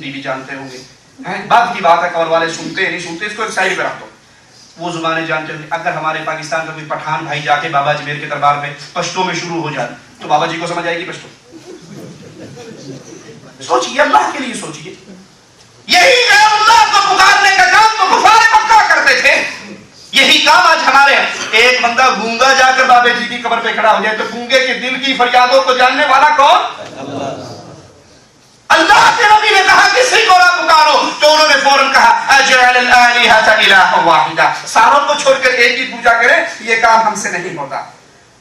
हिंदी भी जानते होंगे, बात की बात है, कवर वाले सुनते नहीं सुनते, इसको एक साइड पे रख दो, वो जुबानें जानते होंगे। अगर हमारे पाकिस्तान का कोई पठान भाई जाके बाबा अजमेर के दरबार पे पश्तो में शुरू हो जाए तो बाबा जी को समझ आएगी पश्तो? सोचिए, अल्लाह के लिए सोचिए। यही अल्लाह को पुकारने का काम तो कुफार मक्का करते थे, यही काम आज हमारे। एक बंदा गूंगा जाकर बाबा जी की कब्र पे खड़ा हो जाए तो गूंगे के दिल की फरियादों को जानने वाला कौन? अल्लाह के नबी ने कहा किसी को ना पुकारो, तो उन्होंने फौरन कहा अजअल आलिहता इलाहन वाहिदा, सारों को छोड़कर एक ही पूजा करें, ये काम हमसे नहीं होता।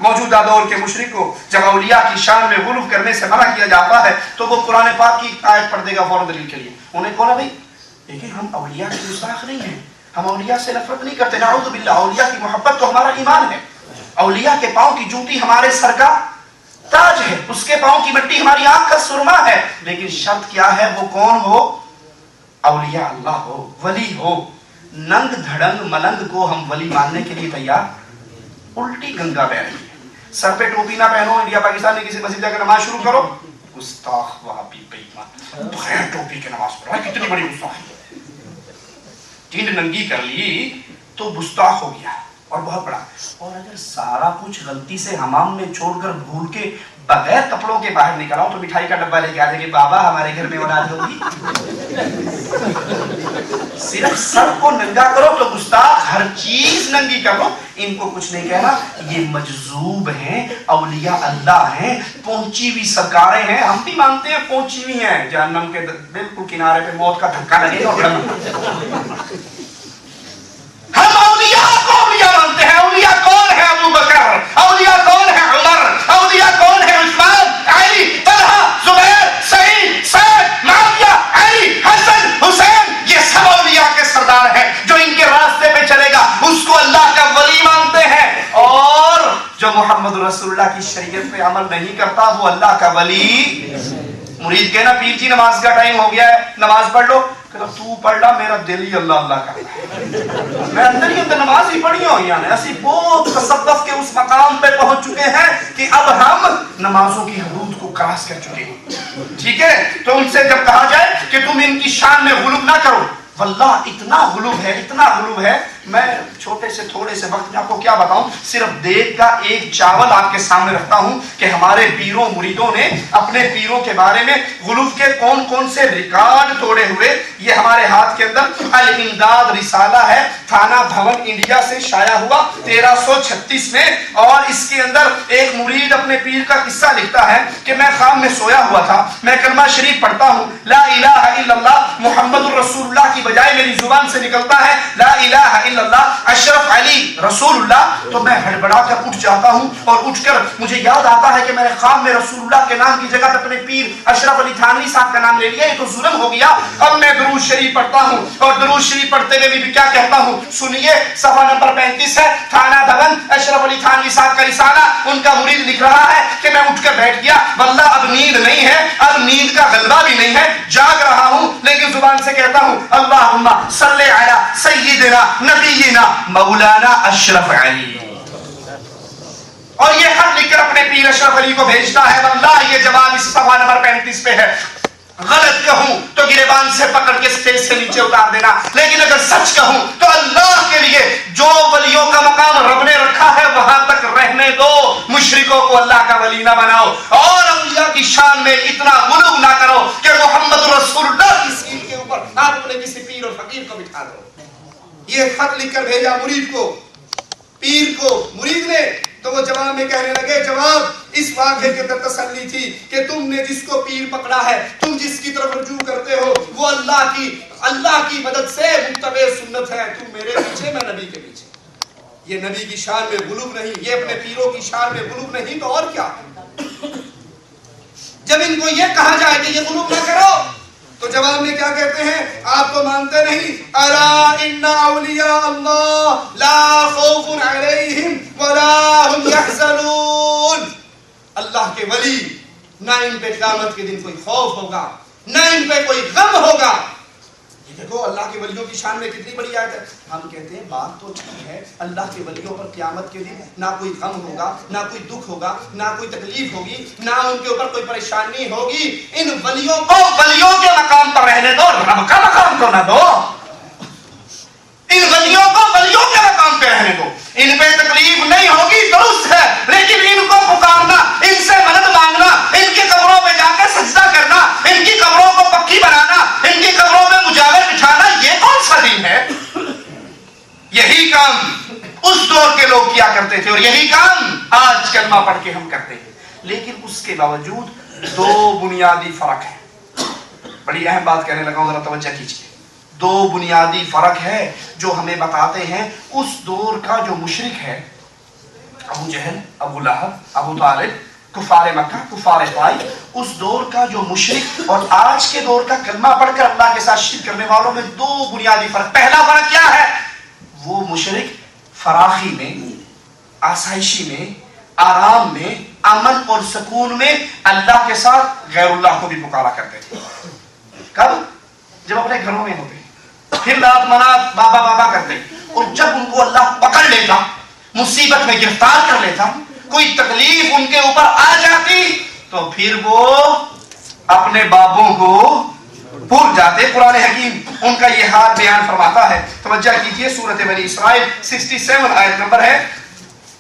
मौजूदा दौर के मुशरिक को जब औलिया की शान में गुलूफ करने से मना किया जाता है तो वो कुरान पाक की आयत पढ़ देगा फौरन दलील के लिए। उन्हें कहा भाई देखिए हम औलिया के गुस्ताख नहीं हैं, हम औलिया से नफरत नहीं करते, नाऊज़ु बिल्लाह, औलिया की मोहब्बत तो हमारा ईमान है। औलिया के पांव की जूती हमारे सर का ताज है, उसके पांव की मिट्टी हमारी आंख का सुरमा है, लेकिन शर्त क्या है, वो कौन हो? औलिया अल्लाह हो, वली हो। नंग धड़ंग मलंग को हम वली मानने के लिए तैयार? उल्टी गंगा बह रही है, सर पे टोपी ना पहनो, इंडिया पाकिस्तान में किसी मस्जिद जाकर नमाज शुरू करो, गुस्ताख वहाबी बेईमान, बगैर टोपी के नमाज पढ़ रहा है, कितनी बड़ी गुस्ताख। टींड नंगी कर ली तो गुस्ताख हो गया और बहुत बड़ा। और अगर सारा कुछ गलती से हमाम में छोड़कर भूल के बगैर कपड़ों के बाहर निकल आओ तो मिठाई का डब्बा लेके आ जाएंगे, बाबा हमारे घर में औलाद होगी। सिर्फ सर को नंगा करो तो गुस्ताख, हर चीज नंगी करो, इनको कुछ नहीं कहना, ये मजजूब हैं, औलिया अल्लाह हैं, पहुंची हुई सरकारें हैं। हम भी मानते हैं पहुंची हुई हैं, जहन्नम के बिल्कुल किनारे पे मौत का धक्का लगेगा। हम औलिया को औलिया मानते हैं। औलिया कौन है? अबू बकर। औलिया कौन है? उमर। औलिया कौन है? उस्मान, अली, तलहा, जुबैर, सईद, सैद, मुआविया, अली, हसन, हुसैन, ये सब औलिया के सरदार हैं। जो इनके रास्ते पे चलेगा उसको अल्लाह का वली मानते हैं, और जो मोहम्मद रसूलुल्लाह की शरीयत पे अमल नहीं करता वो अल्लाह का वली। मुरीद के ना पीर जी नमाज का टाइम हो गया है, नमाज पढ़ लो, तू पढ़ ला, मेरा दिल ही अल्लाह अल्लाह का, मैं अंदर ही अंदर नमाज ही पढ़ी हो। यानी असी बहुत तसव्वुफ के उस मकाम पे पहुंच चुके हैं कि अब हम नमाजों की हदूद को क्रॉस कर चुके हैं। ठीक है, तो उनसे जब कहा जाए कि तुम इनकी शान में गुलूब ना करो, वल्लाह इतना गुलूब है, इतना गुलूब है, मैं छोटे से थोड़े से वक्त में आपको क्या बताऊं, सिर्फ देख का एक चावल आपके सामने रखता हूं कि हमारे पीरों मुरीदों ने अपने पीरों के बारे में गुलूब के कौन कौन से रिकॉर्ड तोड़े हुए। ये हमारे हाथ के अंदर अल इमदाद रिसाला है, थाना भवन इंडिया से शाया हुआ 1336 में, और इसके अंदर एक मुरीद अपने पीर का किस्सा लिखता है कि मैं ख्वाब में सोया हुआ था, मैं कलमा शरीफ पढ़ता हूं, ला इलाहा इल्लल्लाह मुहम्मदुर रसूलुल्लाह की बजाय मेरी जुबान से निकलता है ला इलाहा इल्लल्लाह अशरफ अली रसूलुल्लाह, तो मैं हड़बड़ा कर उठ जाता हूं, और उठकर मुझे याद आता है कि मैंने ख्वाब में रसूलुल्लाह के नाम की जगह पे अपने पीर अशरफ अली थानवी साहब का नाम ले लिया, ये तो जुल्म हो गया। अब मैं दुरूद शरीफ पढ़ता हूं, और दुरूद शरीफ पढ़ते हुए भी क्या कहता हूं, सुनिए, सफा नंबर 35 है, थाना भवन अशरफ अली थानवी साहब का रिसाला। उनका मुरीद लिख रहा है कि मैं उठकर बैठ गया, वल्लाह अब नींद नहीं है, अब नींद का गलबा भी नहीं है, जाग रहा हूं, लेकिन जुबान से कहता हूं अल्लाहुम्मा सल्ली अला सय्यिदिना नबीना मौलाना अशरफ अली, और ये खत लिखकर अपने पीर अशरफ अली को भेजता है। वल्लाह ये जवाब इस सफा नंबर 35 पे है। गलत कहूं तो गिरेबान से पकड़ के स्टेज से नीचे उतार देना, लेकिन अगर सच कहूं तो अल्लाह के लिए जो वलियों का मकाम रब ने रखा है वहां तक रहने दो, मुशरिकों को अल्लाह का वली ना बनाओ, और अल्लाह की शान में इतना गुलूब ना करो कि मोहम्मद रसूलुल्लाह की सीन के ऊपर आप अपने किसी पीर और फकीर को बिठा दो। ये खत लिखकर भेजा मुरीद को, पीर को, मुरीद ने, तो वो जवाब में कहने लगे, जवाब इस वाक़े के अंदर तसल्ली थी कि तुमने जिसको पीर पकड़ा है, तुम जिसकी तरफ रुजू करते हो, वो अल्लाह की मदद से मुत्तबे सुन्नत है, तुम मेरे पीछे, मैं नबी के पीछे। ये नबी की शान में गुलूब नहीं, ये अपने पीरों की शान में गुलूब नहीं, तो और क्या। जब इनको ये कहा जाए कि ये गुलूब ना करो, तो जवाब में क्या कहते हैं, आप तो मानते नहीं, अला इन्ना औलिया अल्लाह ला खौफुन अलैहिम वला हुम यहज़नून। अल्लाह के वली, ना इन पे क़यामत के दिन कोई खौफ होगा, ना इन पे कोई गम होगा। ये देखो अल्लाह के वलियों की शान में कितनी बड़ी आयत है। हम कहते हैं बात तो ठीक है, अल्लाह के वलियों पर क़यामत के दिन ना कोई गम होगा, ना कोई दुख होगा, ना कोई तकलीफ होगी, ना उनके ऊपर कोई परेशानी होगी। इन वलियों को वलियों के मकाम पर रहने تو نہ دو، ان ولیوں کو ولیوں کے مقام پہ رہنے دو. ان پہ تکلیف نہیں ہوگی درست ہے، لیکن ان کو پکارنا، ان سے مدد مانگنا، ان کی قبروں پہ جا کے سجدہ کرنا، ان کی قبروں کو پکی بنانا، ان کی قبروں میں مجاور بٹھانا، یہ کون سا دین ہے؟ یہی کام اس دور کے لوگ کیا کرتے تھے اور یہی کام آج کلمہ پڑھ کے ہم کرتے ہیں. لیکن اس کے باوجود دو بنیادی فرق ہیں. بڑی اہم بات کہنے لگا ہوں، ذرا توجہ کیجیے. دو بنیادی فرق ہے جو ہمیں بتاتے ہیں اس دور کا جو مشرک ہے، ابو جہل، ابو لہب، ابو طالب، کفار مکہ، کفار طائف، اس دور کا جو مشرک اور آج کے دور کا کلمہ پڑھ کر اللہ کے ساتھ شرک کرنے والوں میں دو بنیادی فرق. پہلا فرق کیا ہے؟ وہ مشرک فراخی میں، آسائشی میں، آرام میں، امن اور سکون میں اللہ کے ساتھ غیر اللہ کو بھی پکارا کرتے تھے. کب؟ جب اپنے گھروں میں ہوتے، پھر لات منات بابا بابا کرتے، اور جب ان کو اللہ پکڑ لیتا، مصیبت میں گرفتار کر لیتا، کوئی تکلیف ان کے اوپر آ جاتی، تو پھر وہ اپنے بابوں کو بھول جاتے. قرآن حکیم ان کا یہ حال بیان فرماتا ہے. توجہ کیجئے، سورۃ بنی اسرائیل 67 آیت نمبر ہے.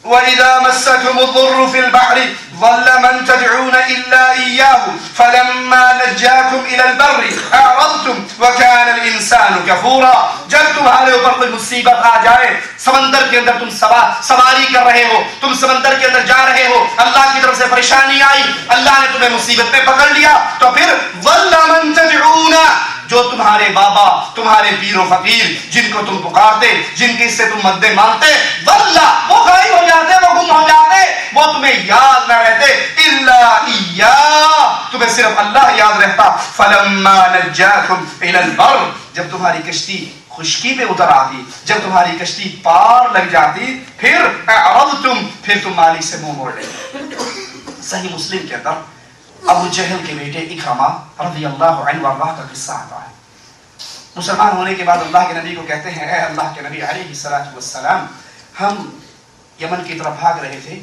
وَإِذَا مَسَّكُمُ الضُّرُّ فِي الْبَحْرِ ضَلَّ مَن تَدْعُونَ إِلَّا إِيَّاهُ فَلَمَّا نَجَّاكُمْ إِلَى الْبَرِّ أَعْرَضْتُمْ وَكَانَ الْإِنسَانُ كَفُورًا. جب تمہارے اوپر کوئی مصیبت آ جائے، سمندر کے اندر تم سواری کر رہے ہو، تم سمندر کے اندر جا رہے ہو، اللہ کی طرف سے پریشانی آئی، اللہ نے تمہیں مصیبت میں پکڑ لیا، تو پھر ضَلَّ مَن تَدْعُونَ، جو تمہارے بابا، تمہارے پیر و فقیر، جن کو تم پکارتے، جن کی سے تم مدد مانگتے، واللہ وہ غائب ہو جاتے، وہ گم ہو جاتے، وہ تمہیں یاد نہ رہتے. الا ایاہ، تمہیں صرف اللہ یاد رہتا. فلما نجاکم الی البر، جب تمہاری کشتی خشکی پہ اتر آتی، جب تمہاری کشتی پار لگ جاتی، پھر اعرضتم، پھر تم مالک سے منہ موڑ لیتے. صحیح مسلم کے اندر ابو جہل کے بیٹے اکرمہ رضی اللہ عنہ وارضاہ کا قصہ آتا ہے. مسلمان ہونے کے بعد اللہ کے نبی کو کہتے ہیں، اے اللہ کے نبی علیہ الصلوۃ والسلام، ہم یمن کی طرف بھاگ رہے تھے،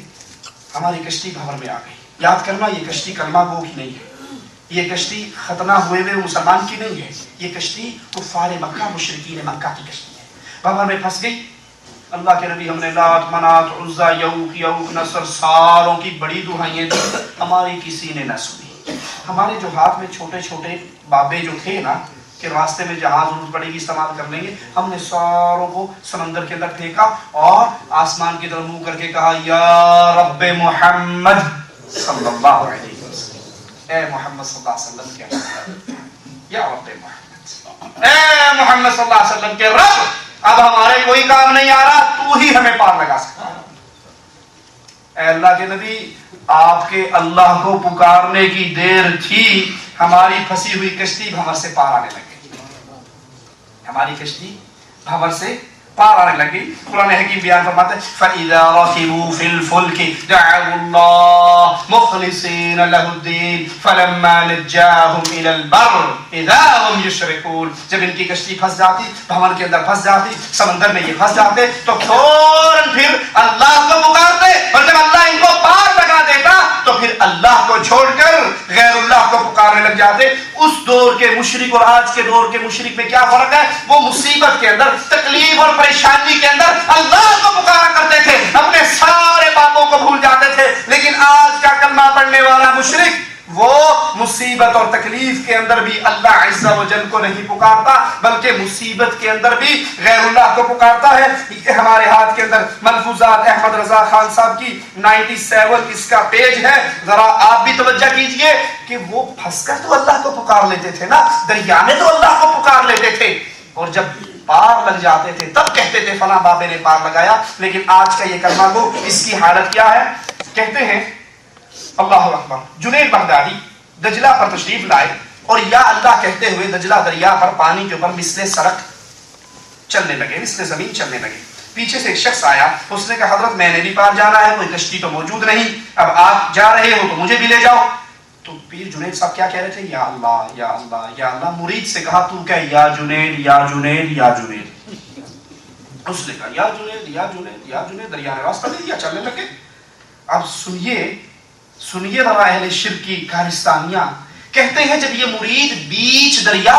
ہماری کشتی بھنور میں آ گئی. یاد کرنا، یہ کشتی کلمہ گو کی نہیں ہے، یہ کشتی ختنہ ہوئے ہوئے مسلمان کی نہیں ہے، یہ کشتی کفار مکہ، مشرکین مکہ کی کشتی ہے. بھنور میں پھنس گئی. اللہ کے نبی، ہم نے لات منات عزا یعوق نصر ساروں کی بڑی دعائیں دی، ہماری کسی نے نہ سنی. ہمارے جو ہاتھ میں چھوٹے چھوٹے بابے جو تھے نا، کہ راستے میں جہاں ضرورت پڑے گی استعمال کر لیں گے، ہم نے ساروں کو سمندر کے اندر پھینکا اور آسمان کی طرف منہ کر کے کہا، یا رب محمد صلی اللہ علیہ وسلم، اے محمد صلی اللہ علیہ وسلم کے یا رب محمد، اے محمد صلی اللہ علیہ وسلم کے رب، اب ہمارے کوئی کام نہیں آ رہا، تو ہی ہمیں پار لگا سکتا ہے. اے اللہ کے نبی، آپ کے اللہ کو پکارنے کی دیر تھی، ہماری پھنسی ہوئی کشتی بھنور سے پار آنے لگی. ہماری کشتی بھنور سے پار آنے لگی. قرآن حکیم بیان فرماتے ہیں، فَإِذَا رَكِبُوا فِي الْفُلْكِ دَعَوُا اللَّهَ مُخْلِصِينَ لَهُ الدِّينَ فَلَمَّا نَجَّاهُمْ إِلَى الْبَرِّ إِذَا هُمْ يُشْرِكُونَ. جب ان کی کشتی پھنس جاتی، بھنور کے اندر پھنس جاتی، سمندر میں یہ پھنس جاتے، تو فوراً پھر اللہ کو پکارتے، اور جب اللہ ان کو پار لگا دیتا تو پھر اللہ کو چھوڑ کر غیر اللہ کو پکارنے لگ جاتے. اس دور کے مشرک اور آج کے دور کے مشرک میں کیا فرق ہے؟ وہ مصیبت کے اندر، تکلیف اور پریشانی کے اندر اللہ کو پکارا کرتے تھے، اپنے سارے بابوں کو بھول جاتے تھے. لیکن آج کا کلمہ پڑھنے والا مشرک، وہ مصیبت اور تکلیف کے اندر بھی اللہ عز و جل کو نہیں پکارتا، بلکہ مصیبت کے اندر بھی غیر اللہ کو پکارتا ہے. یہ ہمارے ہاتھ کے اندر ملفوظات احمد رضا خان صاحب کی 97 اس کا پیج ہے. ذرا آپ بھی توجہ کیجئے کہ وہ پھنس کر تو اللہ کو پکار لیتے تھے نا، دریا میں تو اللہ کو پکار لیتے تھے، اور جب پار لگ جاتے تھے تب کہتے تھے فلاں بابے نے پار لگایا. لیکن آج کا یہ کلمہ گو، اس کی حالت کیا ہے؟ کہتے ہیں اللہ اکبر. جنید بغدادی دجلہ پر تشریف لائے اور یا اللہ کہتے ہوئے دجلہ دریا پر پانی کے اوپر مثل سڑک چلنے لگے، مثل زمین چلنے لگے. پیچھے سے ایک شخص آیا، اس نے کہا حضرت میں نے بھی پار جانا ہے، کوئی کشتی تو موجود نہیں، اب آپ جا رہے ہو تو مجھے بھی لے جاؤ. تو پیر جنید صاحب کیا کہہ رہے تھے؟ یا اللہ یا اللہ یا اللہ. مرید سے کہا تو کیا یا جنید یا جنید یا جنید. اس نے کہا یا جنید یا جنید یا جنید. دریا نے راستہ دے دیا، چلنے لگے. اب سنیے ذرا اہل شرک کی کارستانیاں. کہتے ہیں جب یہ مرید بیچ دریا